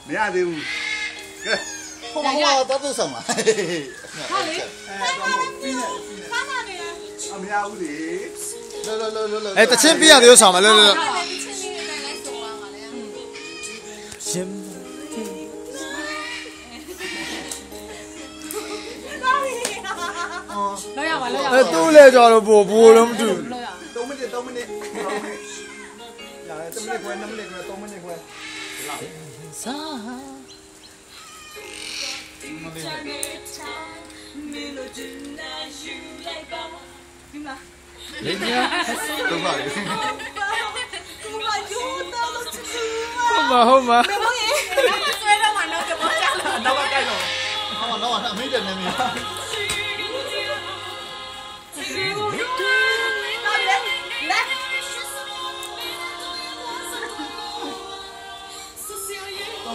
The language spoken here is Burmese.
မရသေးဘူးကဲဟိုမှာတော့သူ့ဆောင်လားဟာလေပြီးနေခါနာနေအမရဘူးလေလောတချင်းပြရသေးဆောင်မလောရှင်လောက်ရပါလောက်ရတူးလေကြော်လို့ပို့လုံးမတူ3မိနစ်ရတယ်3မိနစ်ခွဲ2မိနစ်ခွဲ3မိနစ်ခွဲစာလေးမြတော့ပါလေဟုတ်မှာဆွဲတော့မှတော့ကြပေါ်ကြလားနောက်ကကြိုက်တော့ဟောတော့အမေးတယ်နေပြီ